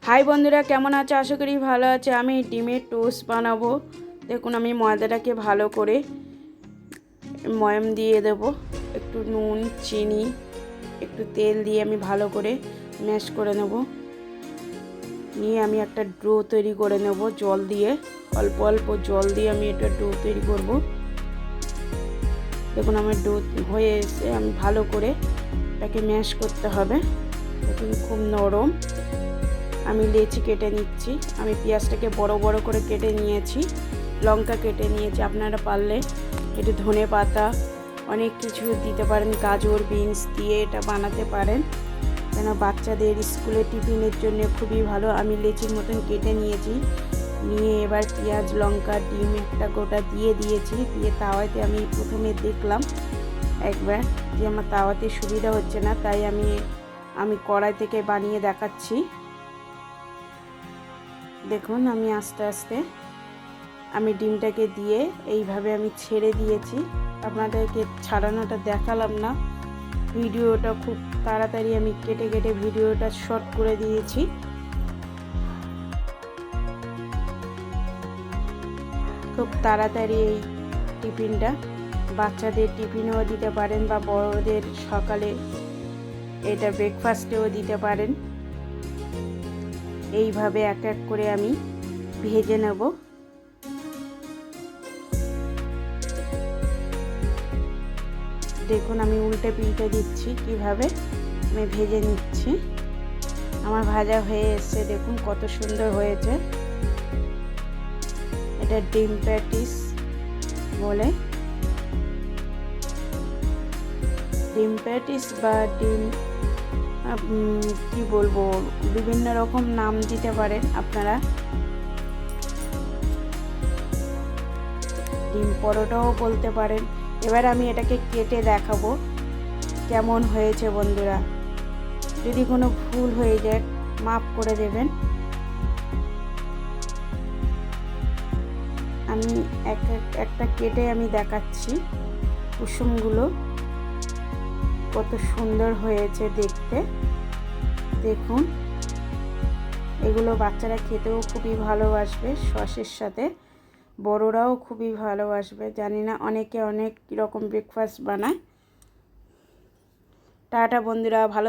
High বন্ধুরা, কেমন আছে? আশা করি ভালো আছে। আমি ডিমের টোস্ট বানাবো। দেখুন, আমি ময়দাটাকে ভালো করে ময়াম দিয়ে দেব, একটু নুন, চিনি, একটু তেল দিয়ে আমি ভালো করে ম্যাশ করে নেব। নিয়ে আমি একটা ডো তৈরি করে নেব জল দিয়ে, অল্প অল্প জল দিয়ে আমি এটা ডো তৈরি করব। দেখুন আমার ডো হয়ে এসে আমি ভালো করে এটাকে ম্যাশ করতে হবে। দেখুন খুব নরম। আমি লেচি কেটে নিচ্ছি। আমি পেঁয়াজটাকে বড় বড় করে কেটে নিয়েছি, লঙ্কা কেটে নিয়েছি। আপনারা পারলে একটু ধনে পাতা অনেক কিছু দিতে পারেন, গাজর বিনস দিয়ে এটা বানাতে পারেন, কেন বাচ্চাদের স্কুলে টিফিনের জন্য খুবই ভালো। আমি লেচির মতন কেটে নিয়েছি। নিয়ে এবার পেঁয়াজ লঙ্কা ডিম একটা গোটা দিয়ে দিয়েছি। দিয়ে তাওয়াতে আমি প্রথমে দেখলাম একবার যে আমার তাওয়াতে সুবিধা হচ্ছে না, তাই আমি কড়াই থেকে বানিয়ে দেখাচ্ছি। দেখুন আমি আস্তে আস্তে আমি ডিমটাকে দিয়ে এইভাবে আমি ছেড়ে দিয়েছি। আপনাদেরকে ছাড়ানোটা দেখালাম না, ভিডিওটা খুব তাড়াতাড়ি আমি কেটে কেটে ভিডিওটা শর্ট করে দিয়েছি। খুব তাড়াতাড়ি এই টিফিনটা বাচ্চাদের টিফিনেও দিতে পারেন বা বড়দের সকালে এটা ব্রেকফাস্টেও দিতে পারেন। এইভাবে এক এক করে আমি ভেজে নেব। দেখুন আমি উল্টে পিল্টে দিচ্ছি, কিভাবে আমি ভেজে নিচ্ছি। আমার ভাজা হয়ে এসছে, দেখুন কত সুন্দর হয়েছে। এটা ডিম প্যাটিস বলে, ডিম প্যাটিস বা ডিম কি বলবো, বিভিন্ন রকম নাম দিতে পারেন আপনারা। ডিম পরোটাও বলতে পারেন। এবার আমি এটাকে কেটে দেখাবো কেমন হয়েছে। বন্ধুরা, যদি কোনো ভুল হয়ে যায় মাফ করে দেবেন। আমি একটা কেটে আমি দেখাচ্ছি। কুসুমগুলো কত সুন্দর হয়েছে দেখতে। দেখুন, এগুলো বাচ্চারা খেতেও খুবই ভালোবাসবে, সসের সাথে বড়রাও খুবই ভালোবাসবে। জানি না, অনেকে অনেক রকম ব্রেকফাস্ট বানায়। টাটা বন্ধুরা, ভালো